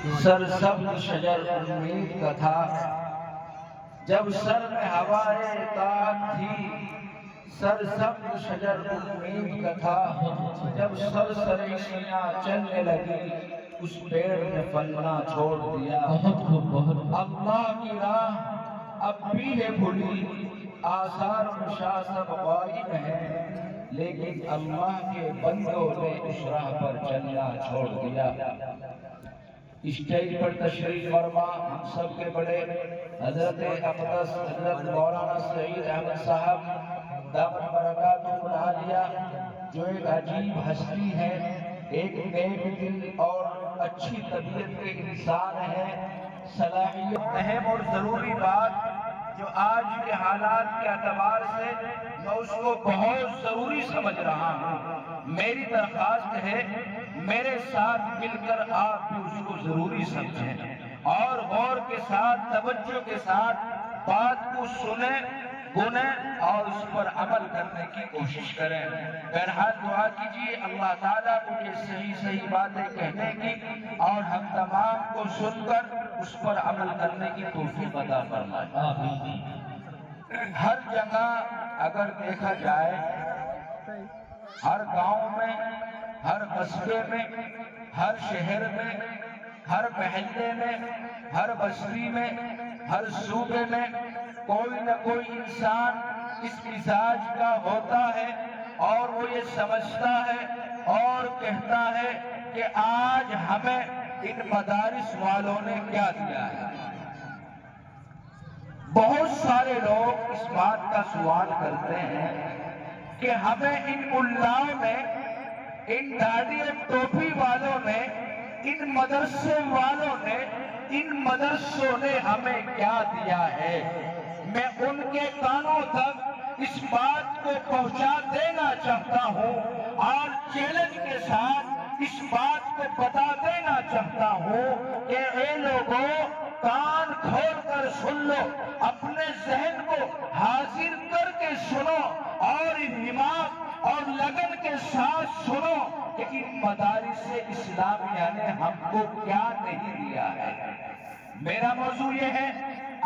سرسبز شجر امید کا تھا، جب سر میں ہوائے طاعت تھی۔ سرسبز شجر امید کا تھا، جب سرسریاں چلنے لگی، اس پیڑ نے پھلنا چھوڑ دیا۔ اللہ کی راہ اب بھی ہے کھلی، آثار مشاع سب غائب ہیں، لیکن اللہ کے بندوں نے اس راہ پر چلنا چھوڑ دیا۔ اسٹیج پر تشریف فرما ہم سب کے بڑے حضرت اقدس حضرت مولانا سعید احمد صاحب دامت برکاتہ العالیہ، جو ایک عجیب ہستی ہے، ایک نیک دل اور اچھی طبیعت کے انسان ہیں۔ صلاحیت اہم اور ضروری بات جو آج کے حالات کے اعتبار سے میں اس کو بہت ضروری سمجھ رہا ہوں، میری درخواست ہے میرے ساتھ مل کر آپ بھی اس کو ضروری سمجھیں اور غور کے ساتھ توجہ کے ساتھ بات کو سنیں، گنیں اور اس پر عمل کرنے کی کوشش کریں۔ بہرحال دعا کیجیے اللہ تعالیٰ مجھے صحیح باتیں کہنے کی اور ہم تمام کو سن کر اس پر عمل کرنے کی توفیق عطا فرمائے۔ ہر جگہ اگر دیکھا جائے، ہر گاؤں میں، ہر قصبے میں، ہر شہر میں، ہر محلے میں، ہر بستی میں، ہر صوبے میں کوئی نہ کوئی انسان اس مزاج کا ہوتا ہے اور وہ یہ سمجھتا ہے اور کہتا ہے کہ آج ہمیں ان مدارس والوں نے کیا دیا ہے۔ بہت سارے لوگ اس بات کا سوال کرتے ہیں کہ ہمیں ان ملاؤں نے، ان داڑھی ٹوپی والوں نے، ان مدرسے والوں نے، ان مدرسوں نے ہمیں کیا دیا ہے۔ میں ان کے کانوں تک اس بات کو پہنچا دینا چاہتا ہوں اور چیلنج کے ساتھ اس بات کو بتا دینا چاہتا ہوں کہ اے لوگوں، کان کھول کر سن لو، اپنے ذہن کو حاضر کر کے سنو اور دماغ اور لگن کے ساتھ سنو کہ ان مدارس اسلامیہ نے ہم کو کیا نہیں دیا ہے۔ میرا موضوع یہ ہے،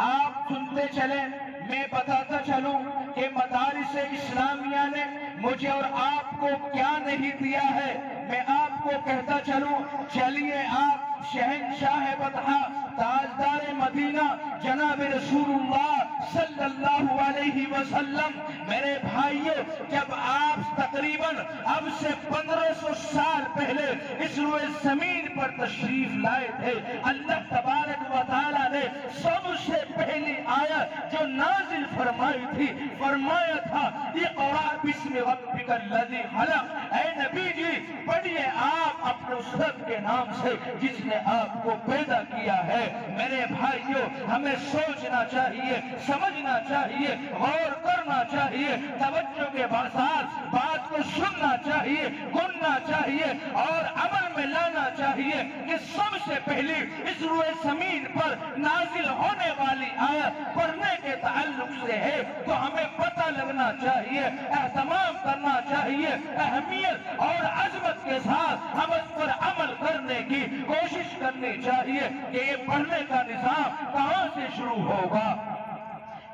آپ سنتے چلیں، میں بتاتا چلوں کہ مدارس اسلامیہ نے مجھے اور آپ کو کیا نہیں دیا ہے۔ میں آپ کو کہتا چلوں، چلیے آپ شہنشاہ بطحہ تاجدار مدینہ جناب رسول اللہ صلی اللہ علیہ وسلم، میرے بھائیوں، جب آپ تقریباً اب سے 1500 سال پہلے اس روئے زمین پر تشریف لائے تھے، اللہ تبارک و تعالیٰ نے سب سے پہلی آیت جو نازل فرمائی تھی، فرمایا تھا اقرأ بسم ربک الذی خلق۔ اے نبی جی پڑھیے آپ اپنے اس رب کے نام سے جس نے آپ کو پیدا کیا ہے۔ میرے بھائیوں، ہمیں سوچنا چاہیے، سمجھنا چاہیے، غور کرنا چاہیے، توجہ کے ساتھ بات کو سننا چاہیے، گننا چاہیے اور عمل میں لانا چاہیے کہ سب سے پہلی اس روئے زمین پر نازل ہونے والی آیت پڑھنے کے تعلق سے ہے تو ہمیں پتہ لگنا چاہیے، اہتمام کرنا چاہیے، اہمیت اور عظمت کے ساتھ ہم اس پر عمل کرنے کی کوشش کرنی چاہیے کہ یہ پڑھنے کا نظام کہاں سے شروع ہوگا۔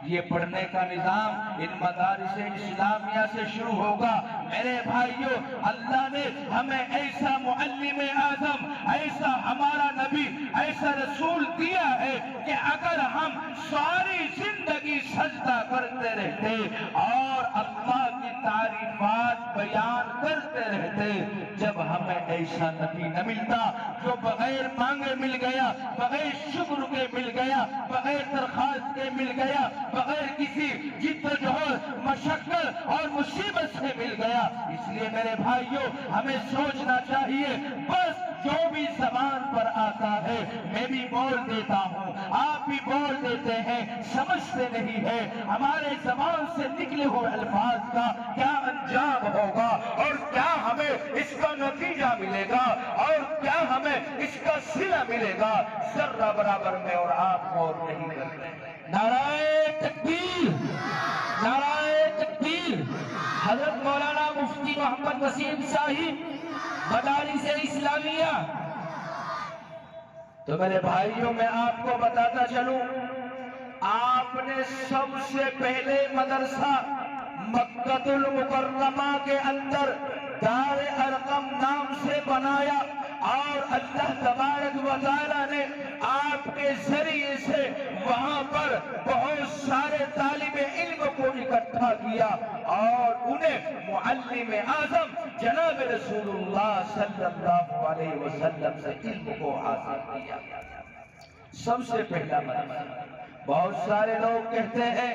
یہ پڑھنے کا نظام ان مدارس اسلامیہ سے شروع ہوگا۔ میرے بھائیوں، اللہ نے ہمیں ایسا معلم اعظم، ایسا ہمارا نبی، ایسا رسول دیا ہے کہ اگر ہم ساری زندگی سجدہ کرتے رہتے اور اللہ کی تعریفات بیان کرتے رہتے، جب ہمیں ایسا نبی نہ ملتا جو بغیر مانگے مل گیا، بغیر شکر کے مل گیا، بغیر درخواست کے مل گیا، بغیر کسی جد و جہد، مشقت اور مصیبت سے مل گیا۔ اس لیے میرے بھائیوں، ہمیں سوچنا چاہیے، بس جو بھی زبان پر آتا ہے میں بھی بول دیتا ہوں، آپ بھی بول دیتے ہیں، سمجھتے نہیں ہے ہمارے زبان سے نکلے ہوئے الفاظ کا کیا انجام ہوگا اور کیا ہمیں اس کا نتیجہ ملے گا اور کیا ہمیں اس کا صلہ ملے گا، ذرہ برابر میں اور آپ غور نہیں کرتے۔ نعرہ تکبیر، نعرہ تکبیر۔ حضرت مولانا مفتی محمد وسیم صاحب مدارس اسلامیہ تو میرے بھائیوں میں آپ کو بتاتا چلوں، آپ نے سب سے پہلے مدرسہ مکہ المکرمہ کے اندر دار ارقم نام سے بنایا، اور اللہ تبارک و تعالیٰ نے آپ کے ذریعے سے وہاں پر بہت سارے طالب علم کو اکٹھا کیا اور انہیں معلم اعظم جناب رسول اللہ صلی اللہ علیہ وسلم سے علم کو حاصل کیا۔ سب سے پہلا مدرسہ، بہت سارے لوگ کہتے ہیں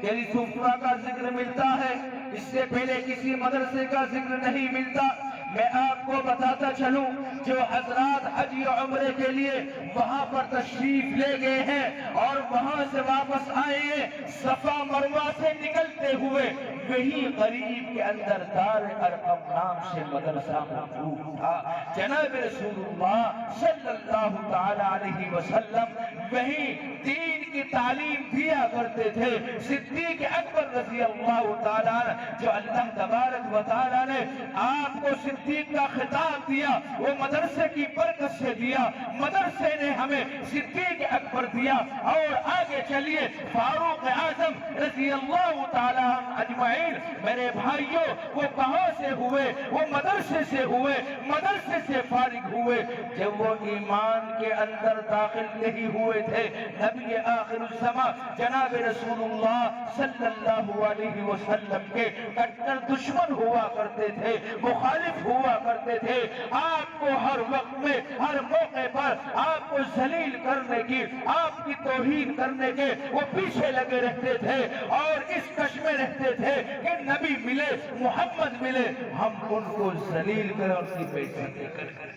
کہ صفہ کا ذکر ملتا ہے، اس سے پہلے کسی مدرسے کا ذکر نہیں ملتا۔ میں آپ کو بتاتا چلوں، جو حضرات حج و عمرے کے لیے وہاں پر تشریف لے گئے ہیں اور وہاں سے واپس آئے ہیں، صفا مروہ سے نکلتے ہوئے وہی قریب کے اندر دار ارقم نام سے مدرسہ موجود تھا۔ جناب رسول اللہ صلی اللہ تعالی علیہ وسلم وہی دین کی تعلیم دیا کرتے تھے۔ صدیق اکبر رضی اللہ تعالیٰ جو اللہ تبارک و تعالیٰ نے آپ کو صدیق کا خطاب دیا، وہ مدرسے کی برکت سے دیا، مدرسے نے ہمیں صدیق اکبر دیا۔ اور آگے چلیے، فاروق اعظم رضی اللہ تعالیٰ اجمعین، میرے بھائیوں وہ کہاں سے ہوئے؟ وہ مدرسے سے ہوئے، مدرسے سے فارغ ہوئے۔ جب وہ ایمان کے اندر داخل نہیں ہوئے تھے، نبی آخر الزماں جناب رسول اللہ صلی اللہ علیہ وسلم کے کٹر دشمن ہوا کرتے تھے، مخالف ہوا کرتے تھے۔ آپ کو ہر وقت میں، ہر موقع پر آپ کو ذلیل کرنے کی، آپ کی توہین کرنے کے وہ پیچھے لگے رہتے تھے اور اس کش میں رہتے تھے کہ نبی ملے، محمد ملے، ہم ان کو ذلیل کریں اور ان کی بے عزتی کریں۔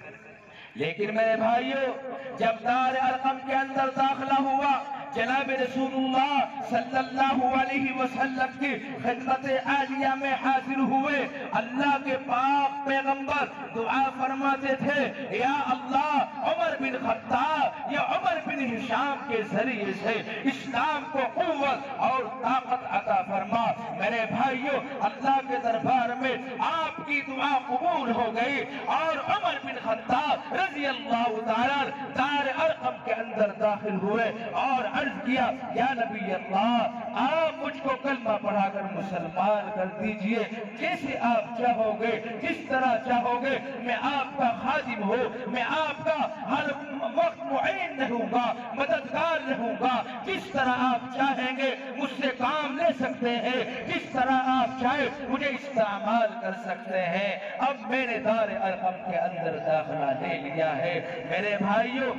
لیکن میرے بھائیوں، جب دار ارقم کے اندر داخلہ ہوا، جناب رسول اللہ صلی اللہ علیہ وسلم کی خدمت عالیہ میں حاضر ہوئے، اللہ کے پاک پیغمبر دعا فرماتے تھے، یا اللہ عمر بن خطاب یا عمر بن ہشام کے ذریعے سے اسلام کو قوت اور طاقت عطا فرما۔ میرے بھائیوں، اللہ کے دربار میں آپ کی دعا قبول ہو گئی اور عمر بن خطاب رضی اللہ تعالیٰ دار ارقم کے اندر داخل ہوئے اور عرض کیا، یا نبی اللہ آپ مجھ کو کلمہ پڑھا کر مسلمان کر دیجئے، جیسے آپ چاہو گے، جس طرح چاہو گے، میں آپ کا خادم ہوں، میں آپ کا ہر وقت معین رہوں گا، مددگار رہوں گا، جس طرح آپ چاہیں گے مجھ سے کام لے سکتے ہیں، جس طرح آپ چاہے مجھے استعمال کر سکتے ہیں۔ اب میں نے دار ارقم کے اندر داخلہ لے لیا ہے۔ میرے بھائیوں،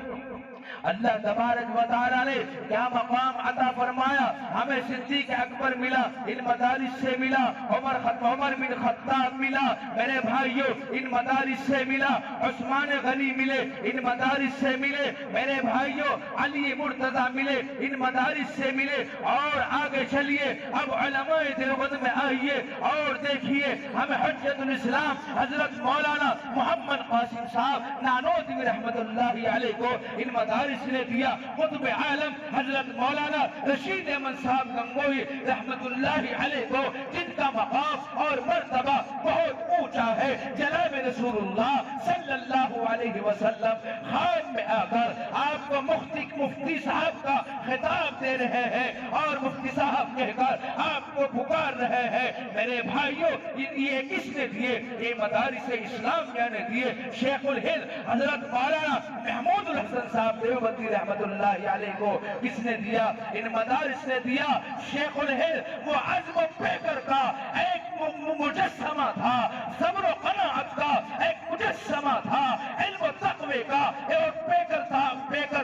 اللہ تبارک و تعالیٰ نے کیا مقام عطا فرمایا، ہمیں صدیق اکبر ملا، ان مدارس سے ملا، عمر بن خطاب ملا، میرے بھائیوں ان مدارس سے ملا، عثمان غنی ملے، ان مدارس سے ملے، میرے بھائیوں علی مرتضی ملے، ان مدارس سے ملے۔ اور آگے چلیے، اب علماء دیوبند میں آئیے اور دیکھیے، ہمیں حجت الاسلام حضرت مولانا محمد قاسم صاحب نانوتوی رحمت اللہ علیہ کو ان مدارس نے دیا، قطب عالم حضرت مولانا رشید احمد صاحب گنگوئی رحمت اللہ علیہ کو، جن کا مقام اور مرتبہ بہت اونچا ہے، جناب رسول اللہ صلی اللہ علیہ وسلم خان میں آ کر آپ کو مفتی صاحب کا خطاب دے رہے ہیں اور مفتی صاحب کہہ کر آپ کو پکار رہے ہیں۔ میرے بھائیوں، یہ کس نے دیے؟ یہ مدارس اسلامیہ نے دیے۔ شیخ الہند حضرت مولانا محمود الحسن صاحب دیوبندی رحمت اللہ علیہ کو کس نے دیا؟ ان مدارس نے دیا۔ شیخ الہند وہ عزم و پیکر کا ایک مجسمہ تھا، صبر و قناعت کا ایک مجسمہ تھا، علم و تقوی کا ایک پیکر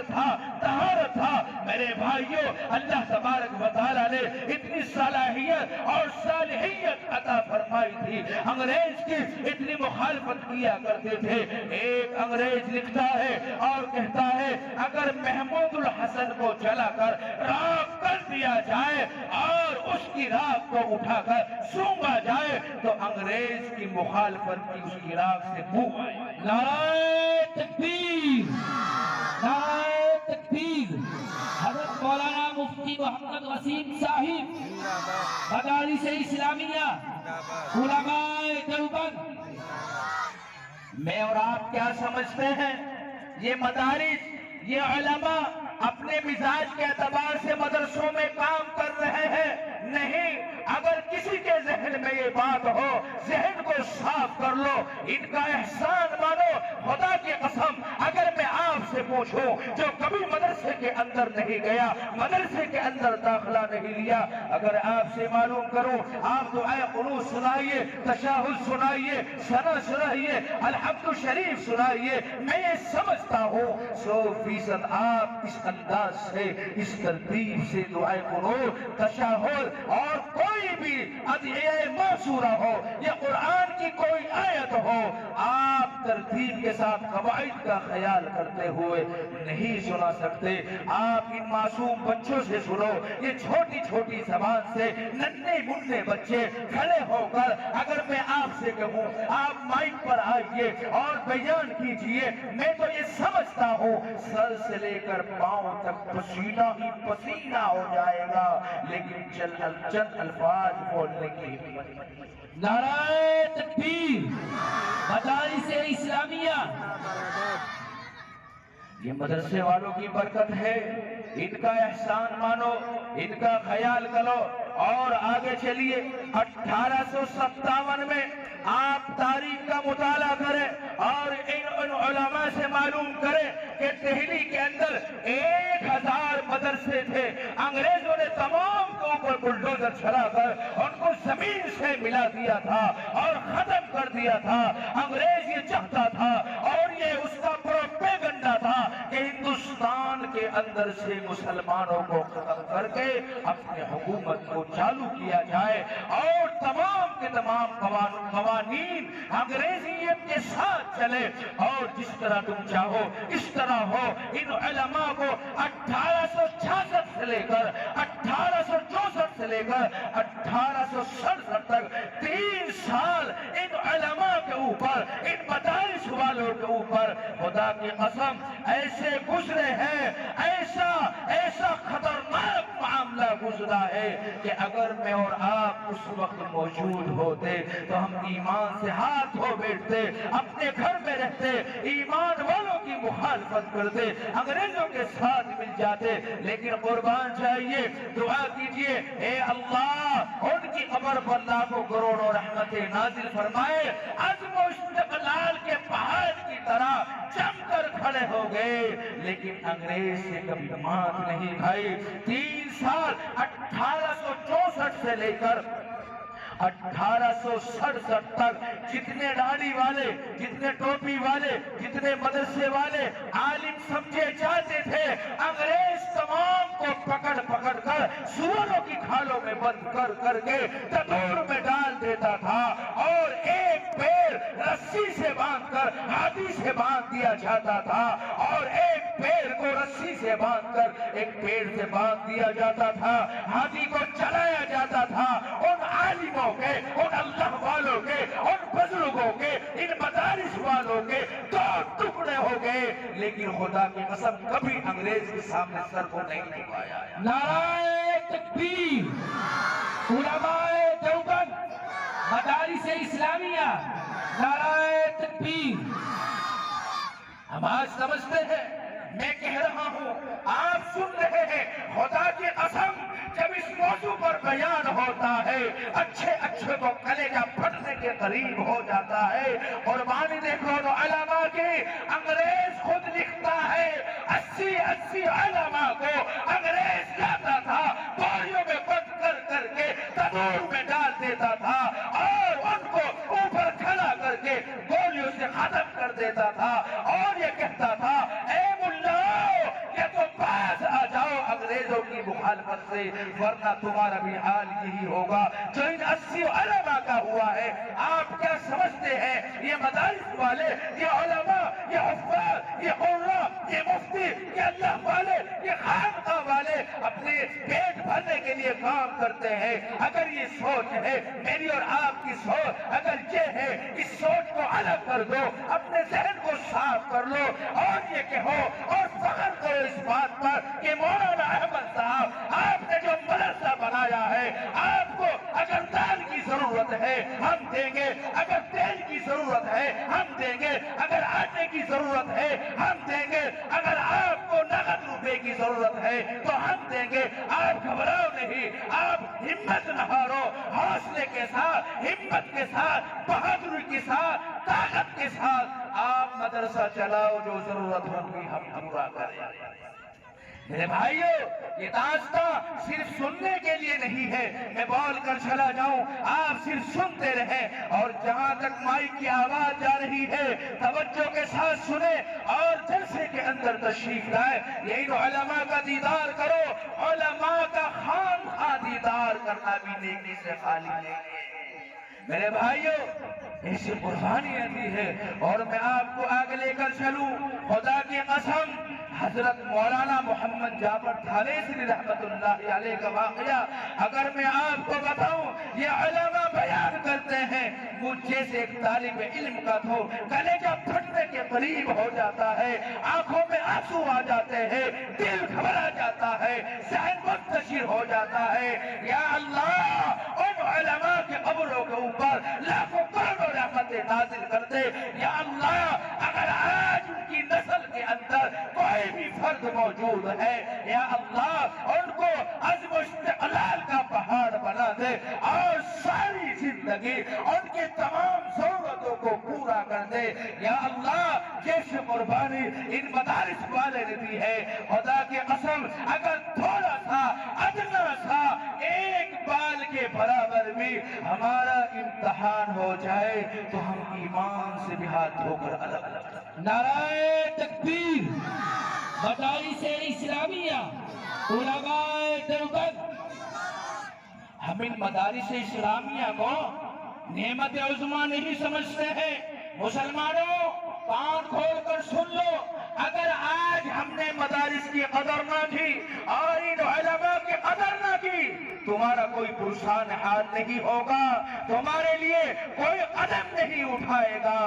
تھا، طہارت تھا۔ میرے بھائیوں، اللہ تبارک و تعالیٰ نے اتنی صلاحیت اور صالحیت عطا فرمائی تھی، انگریز کی اتنی مخالفت کیا کرتے تھے۔ ایک انگریز لکھتا ہے اور کہتا ہے، اگر محمود الحسن کو جلا کر راکھ کر دیا جائے اور اس کی راکھ کو اٹھا کر سونگا جائے تو انگریز کی مخالفت کی اس کی راکھ سے بو آئے۔ نعرہ تکبیر، نعرہ تکبیر۔ حضرت مولانا مفتی محمد وسیم صاحب مدارس اسلامیہ علماء دیوبند۔ میں اور آپ کیا سمجھتے ہیں؟ یہ مدارس یہ علماء اپنے مزاج کے اعتبار سے مدرسوں میں کام کر رہے ہیں، نہیں، اگر کسی کے ذہن میں یہ بات ہو، ذہن کو صاف کر لو، ان کا احسان مانو۔ خدا کی قسم، اگر میں آپ سے پوچھوں جو کبھی مدرسے کے اندر نہیں گیا، مدرسے کے اندر داخلہ نہیں لیا، اگر آپ سے معلوم کروں، آپ دعائے قنوت سنائیے، تشہد سنائیے، ثنا سنائیے، الحمد شریف سنائیے، میں یہ سمجھتا ہوں 100% آپ اس انداز سے، اس ترتیب سے دعائے قنوت، تشہد اور کوئی بھی ادعیہ معصورہ ہو، یہ قرآن کی کوئی آیت ہو، آپ ترتیب کے ساتھ قواعد کا خیال کرتے ہوئے نہیں سنا سکتے۔ آپ ان معصوم بچوں سے سنو، یہ چھوٹی چھوٹی زبان سے ننھے منھے بچے کھڑے ہو کر اگر میں آپ سے کہوں آپ مائک پر آئیے اور بیان کیجئے، میں تو یہ سمجھتا ہوں سر سے لے کر پاؤں تک پسینہ ہی پسینہ ہو جائے گا، لیکن چند الفاظ بولنے کی ہمت۔ نعرہ تکبیر، مدارس اسلامیہ۔ یہ مدرسے والوں کی برکت ہے، ان کا احسان مانو، ان کا خیال کرو۔ اور آگے چلیے، 1857 میں آپ تاریخ کا مطالعہ کریں اور ان علماء سے معلوم کریں کہ دہلی کے اندر 1000 مدرسے تھے، انگریزوں نے تمام کے اوپر بلڈوزر چلا کر ان کو زمین سے ملا دیا تھا اور ختم کر دیا تھا۔ انگریز یہ چاہتا تھا اور یہ اس کا پروپیگنڈا تھا کہ ہندوستان کے اندر سے مسلمانوں کو ختم کر کے اپنی حکومت کو چالو کیا جائے اور تمام کے تمام قوانین انگریزیت کے ساتھ چلے اور جس طرح تم چاہو اس طرح ہو۔ ان علماء کو 1866 سے لے کر 1864 سے لے کر 1867 تک 3 سال ان علماء کے اوپر، ان مدارس والوں کے اوپر خدا کی قسم ایسے گزرے ہیں، ایسا خطرناک معاملہ گزرا ہے کہ اگر میں اور آپ اس وقت موجود ہوتے تو ہم ایمان سے ہاتھ دھو بیٹھتے، اپنے گھر میں رہتے، ایمان والوں کی مخالفت کرتے، انگریزوں کے ساتھ مل جاتے۔ لیکن قربان چاہیے، دعا کیجئے، اے اللہ ان کی قبر پر لاکھوں کروڑوں رحمتیں نازل فرمائے، عزم و استقلال کے پہاڑ کی طرح جم کر کھڑے ہو گئے، لیکن انگریز سے کبھی مات نہیں کھائی۔ 3 سال 1864 سے لے کر 1867 تک جتنے داڑھی والے، جتنے ٹوپی والے، جتنے مدرسے والے عالم سمجھے جاتے تھے، انگریز تمام کو پکڑ کر سوروں کی کھالوں میں بند کر کے تندور میں ڈال دیتا تھا اور ایک پیر رسی سے باندھ کر ہاتھی سے باندھ دیا جاتا تھا اور ایک پیر کو رسی سے باندھ کر ایک پیڑ سے باندھ دیا جاتا تھا، ہاتھی کو چلایا جاتا تھا۔ ان عالموں کے، ان اللہ والوں کے، ان بزرگوں کے، ان مدارس والوں کے 2 ٹکڑے ہو گئے، لیکن خدا کی قسم کبھی انگریز کے سامنے سر کو نہیں جھکایا۔ نعرہ تکبیر، علماء دیوبند، مدارس اسلامیہ، نعرہ تکبیر۔ ہم آج سمجھتے ہیں، میں کہہ رہا ہوں، آپ سن رہے ہیں، خدا کی قسم جب اس موضوع پر بیان ہوتا ہے اچھے کو کلیجہ پھٹنے کے قریب ہو جاتا ہے۔ قربانی دیکھو تو علماء کی، انگریز خود لکھتا ہے 80 علماء کو انگریز لاتا تھا، باریوں میں بند کر کے تندور میں ڈال دیتا تھا اور ان کو اوپر کھڑا کر کے گولیوں سے ختم کر دیتا تھا اور یہ کہتا تھا، اے ملاؤ یہ تو باز آ جاؤ انگریزوں کی مخالفت سے، ورنہ تمہارا بھی حال یہی ہوگا جو ان 80 علماء کا ہوا ہے۔ آپ کیا سمجھتے ہیں یہ مدارس والے، یہ علماء، یہ حفاظ، یہ قرآن، یہ مفتی، یہ اللہ والے، یہ خانقاہ والے اپنے پیٹ بھرنے کے لیے کام کرتے ہیں؟ اگر یہ سوچ ہے میری اور آپ کی سوچ، اگر یہ ہے، اس سوچ کو الگ کر دو، اپنے ذہن کو صاف کر لو اور یہ کہو اور فخر کرو اس بات پر کہ مولانا احمد صاحب آپ نے جو مدرسہ بنایا ہے، آپ کو اگر دان کی ضرورت ہے ہم دیں گے، اگر تیل کی ضرورت ہے ہم دیں گے، اگر آٹے کی ضرورت ہے ہم دیں گے، اگر آپ کو ضرورت ہے تو ہم دیں گے. آپ گھبراؤ نہیں, آپ ہمت نہ ہارو, حوصلے کے ساتھ, ہمت کے ساتھ, بہادری کے ساتھ, طاقت کے ساتھ آپ مدرسہ چلاؤ. جو ضرورت ہوگی ہم پورا کریں. میرے بھائیو, یہ داستان صرف سننے کے لیے نہیں ہے. میں بول کر چلا جاؤں, آپ صرف سنتے رہیں, اور جہاں تک مائک کی آواز جا رہی ہے توجہ کے ساتھ سنیں اور جلسے کے اندر تشریف لائیں. یہی تو علماء کا دیدار کرو. علماء کا خواہ دیدار کرنا بھی نیکی سے خالی نہیں ہے. میرے بھائیو, ایسی قربانی آتی ہے. اور میں آپ کو آگے لے کر چلوں, خدا کی قسم, حضرت مولانا محمد جعفر تھالیسری رحمت اللہ علیہ کا واقعہ اگر میں آپ کو بتاؤں, یہ علماء بیان کرتے ہیں, مجھ جیسے ایک طالب علم کا تو کلیجہ پھٹنے کے قریب ہو جاتا ہے, آنکھوں میں آنسو آ جاتے ہیں, دل گھبرا جاتا ہے, ذہن منتشر ہو جاتا ہے. یا اللہ, ان علماء کے قبروں کے اوپر لاکھوں کروڑوں رحمتیں نازل کر دے. یا اللہ, اگر آج ان کی نسل کے اندر کوئی بھی فرد موجود ہے, یا اللہ ان کو عزم و استقلال کا پہاڑ بنا دے اور ساری زندگی ان کے تمام ضرورتوں کو پورا کر دے. یا اللہ, جیسے قربانی ان مدارس والے نے دی ہے, خدا کی قسم اگر تھوڑا سا, ادنا سا, ایک بال کے برابر بھی ہمارا امتحان ہو جائے تو ہم ایمان سے بھی ہاتھ دھو کر الگ. نعرہ تکبیر. مدارس اسلامیہ, علماء دیوبند. ہم ان مدارس اسلامیہ کو نعمت عظمیٰ نہیں سمجھتے ہیں. مسلمانوں, کان کھول کر سن لو, اگر آج ہم نے مدارس کی قدر نہ کی اور ان علماء کی قدر نہ کی, تمہارا کوئی پرسان حال نہیں ہوگا, تمہارے لیے کوئی قدم نہیں اٹھائے گا,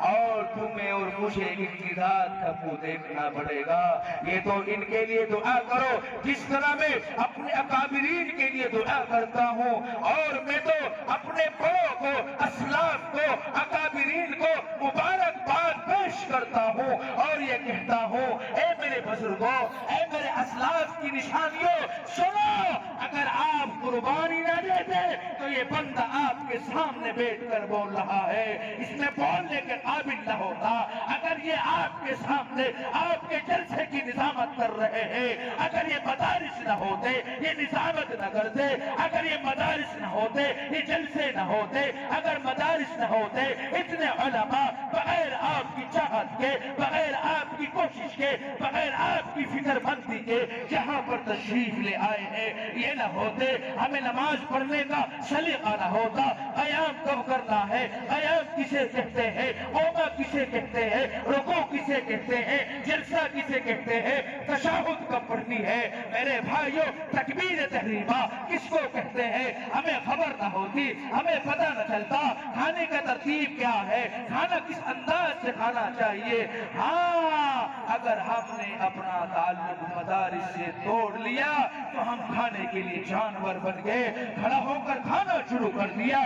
اور تمہیں اور مجھے امتداد کا منہ دیکھنا پڑے گا. یہ تو ان کے لیے دعا کرو جس طرح میں اپنے اکابرین کے لیے دعا کرتا ہوں, اور میں تو اپنے بڑوں کو, اسلاف کو, اکابرین کو مبارکباد پیش کرتا ہوں اور یہ کہتا ہوں, اے میرے بزرگوں, اے میرے اسلاف کی نشانیوں, سنو, اگر آپ قربانی نہ دیتے تو یہ بندہ آپ کے سامنے بیٹھ کر بول رہا ہے, اس میں بولنے کے قابل نہ ہوتا. اگر یہ آپ کے سامنے آپ کے جلسے کی نظامت کر رہے ہیں, اگر یہ مدارس نہ ہوتے, یہ نظامت نہ کرتے, اگر یہ مدارس نہ ہوتے, یہ جلسے نہ ہوتے, اگر مدارس نہ ہوتے, اتنے علماء بغیر آپ کی چاہت کے, بغیر آپ کی کوشش کے, بغیر آپ کی فکر مندی کے جہاں پر تشریف لے آئے ہیں, یہ نہ ہوتے, ہمیں نماز پڑھنے کا سلیقہ نہ ہوتا. قیام کب کرنا ہے, قیام کسے کہتے ہیں, قوما کسے کہتے ہیں, رکوع کسے کہتے ہیں, جلسہ کسے کہتے ہیں, تشہد کب پڑھنی ہے, میرے بھائیوں تکبیر تحریمہ کس کو کہتے ہیں, ہمیں خبر نہ ہوتی, ہمیں پتہ نہ چلتا کھانے کا ترتیب کیا ہے, کھانا کس انداز سے کھانا چاہیے. ہاں, اگر ہم نے اپنا تعلق مدارس سے توڑ لیا تو ہم کھانے کے لیے جانور بن گئے, کھڑا ہو کر کھانا شروع کر دیا.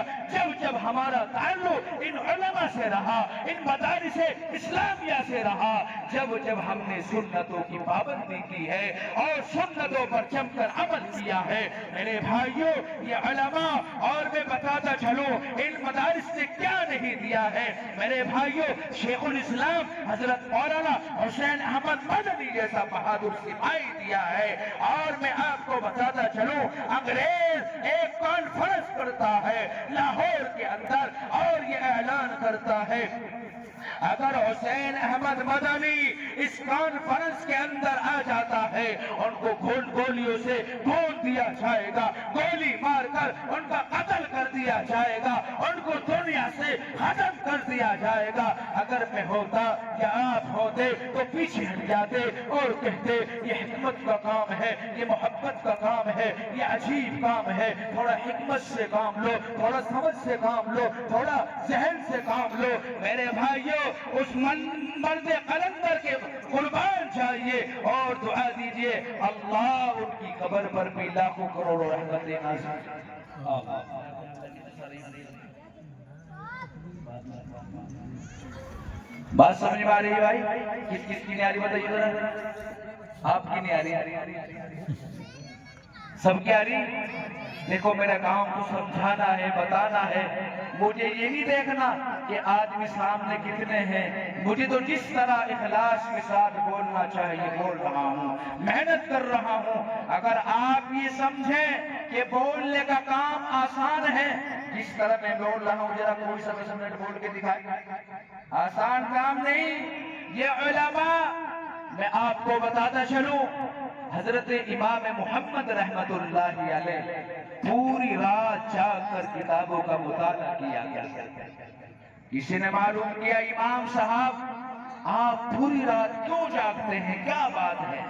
جب ہمارا تعلق ان علماء سے رہا, ان مدارس اسلامیہ سے رہا, جب ہم نے سنتوں کی پابندی کی ہے اور سنتوں پر جم کر عمل کیا ہے, میرے بھائیوں یہ علماء, اور میں بتاتا چلوں ان مدارس نے کیا نہیں دیا ہے. میرے بھائیوں, شیخ الاسلام حضرت مولانا حسین احمد مدنی جیسا بہادر سپاہی دیا ہے. اور میں آپ کو بتاتا چلوں, انگریز ایک کانفرنس کرتا ہے لاہور کے اندر اور یہ اعلان کرتا ہے, اگر حسین احمد مدنی اس کانفرنس کے اندر آ جاتا ہے, ان کو گولیوں سے بھون دیا جائے گا, گولی مار کر ان کا قتل کر دیا جائے گا, ان کو دنیا سے ختم کر دیا جائے گا. اگر میں ہوتا یا آپ ہوتے تو پیچھے ہٹ جاتے اور کہتے یہ حکمت کا کام ہے, یہ محبت کا کام ہے, یہ عجیب کام ہے, تھوڑا حکمت سے کام لو, تھوڑا سمجھ سے کام لو, تھوڑا ذہن سے کام لو. میرے بھائیوں, اس مرد قلندر کے قربان جائیے اور دعا دیجئے, اللہ ان کی قبر پر بھی لاکھوں کروڑوں رحمتیں نازل. بات سمجھ میں آ رہی ہے بھائی؟ کس کی نہیں آ رہی بتائیے ذرا. آپ کی نہیں آ رہی؟ سب کی آ رہی؟ دیکھو میرا کام تو سمجھانا ہے، بتانا ہے، مجھے یہ نہیں دیکھنا کہ آدمی سامنے کتنے ہیں، مجھے تو جس طرح اخلاص کے ساتھ بولنا چاہیے بول رہا ہوں، محنت کر رہا ہوں۔ اگر آپ یہ سمجھیں کہ بولنے کا کام آسان ہے، جس طرح میں بول رہا ہوں ذرا کوئی سا 10 منٹ بول کے دکھائے، آسان کام نہیں۔ یہ علماء، میں آپ کو بتاتا چلوں، حضرت امام محمد رحمت اللہ علیہ پوری رات جاگ کر کتابوں کا مطالعہ کیا کرتے تھے۔ کسی نے معلوم کیا امام صاحب آپ پوری رات کیوں جاگتے ہیں، کیا بات ہے؟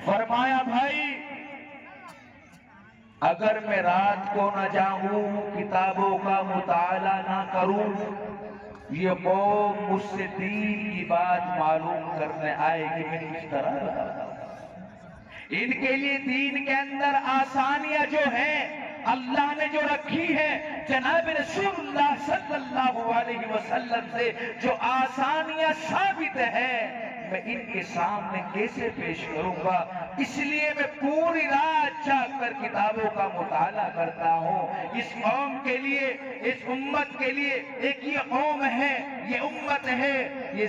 فرمایا بھائی اگر میں رات کو نہ جاگوں، کتابوں کا مطالعہ نہ کروں، یہ قوم مجھ سے دین کی بات معلوم کرنے آئے گی، میں کس طرح بتاؤں؟ ان کے لیے دین کے اندر آسانیاں جو ہیں اللہ نے جو رکھی ہے، جناب رسول اللہ صلی اللہ علیہ وسلم سے جو آسانیاں ثابت ہے، میں ان کے سامنے کیسے پیش کروں گا؟ اس لیے میں پوری رات جاگ کر کتابوں کا مطالعہ کرتا ہوں۔ اس قوم کے لیے، اس امت کے لیے، ایک یہ قوم ہے، یہ امت ہے، یہ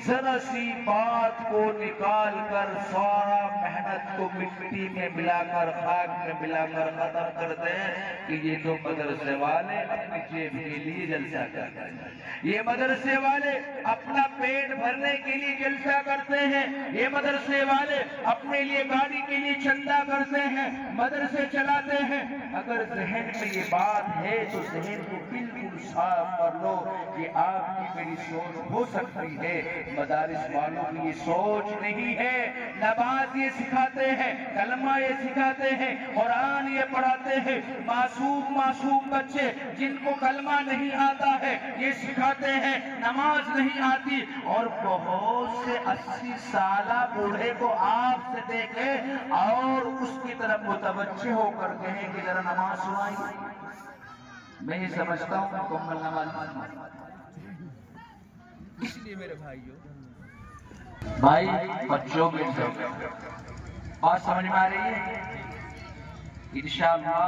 ذرا سی بات کو نکال کر سارا محنت کو مٹی میں ملا کر، خاک میں ملا کر ختم کرتے ہیں کہ یہ تو مدرسے والے اپنی جیب کے لیے جلسہ کرتے ہیں، یہ مدرسے والے اپنا پیٹ بھرنے کے لیے جلسہ کرتے ہیں، یہ مدرسے والے اپنے لیے گاڑی کے لیے چندہ کرتے ہیں، مدرسے چلاتے ہیں۔ اگر ذہن میں یہ بات ہے تو ذہن کو بالکل صاف کر لو کہ آپ کی میری سوچ ہو سکتی ہے، مدارس والوں کی یہ سوچ نہیں ہے۔ نماز یہ سکھاتے ہیں، کلمہ یہ سکھاتے ہیں، قرآن یہ پڑھاتے ہیں، معصوم بچے جن کو کلمہ نہیں آتا ہے یہ سکھاتے ہیں، نماز نہیں آتی، اور بہت سے 80 سالہ بوڑھے کو آپ سے دیکھے اور اس کی طرف متوجہ ہو کر کہیں کہ ذرا نماز سنائیے۔ میں یہ سمجھتا ہوں مکمل نماز اس لیے میرے بھائی بچوں کے بات سمجھ میں آ رہی ہے؟ انشاءاللہ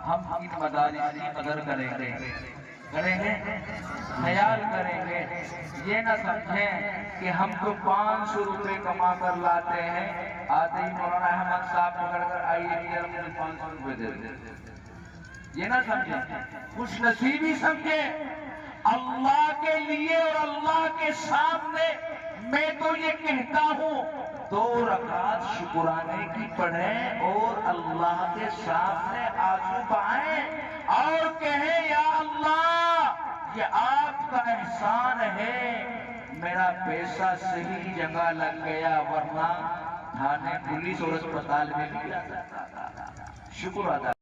ہم ان مدارس کی قدر کریں گے، خیال کریں گے، یہ نہ سمجھیں کہ ہم کو 500 روپے کما کر لاتے ہیں، آتے ہی مولانا احمد صاحب پکڑ کر آئیے کہ ہم نے 500 روپے دے دیں، یہ نہ سمجھیں، خوش نصیبی سمجھیں۔ اللہ کے لیے اور اللہ کے سامنے میں تو یہ کہتا ہوں 2 رکعت شکرانے کی پڑھیں اور اللہ کے سامنے آنسو بہائیں اور کہیں یا اللہ یہ آپ کا احسان ہے، میرا پیسہ صحیح جگہ لگ گیا ورنہ تھانے پولیس اور اسپتال میں بھی شکر ادا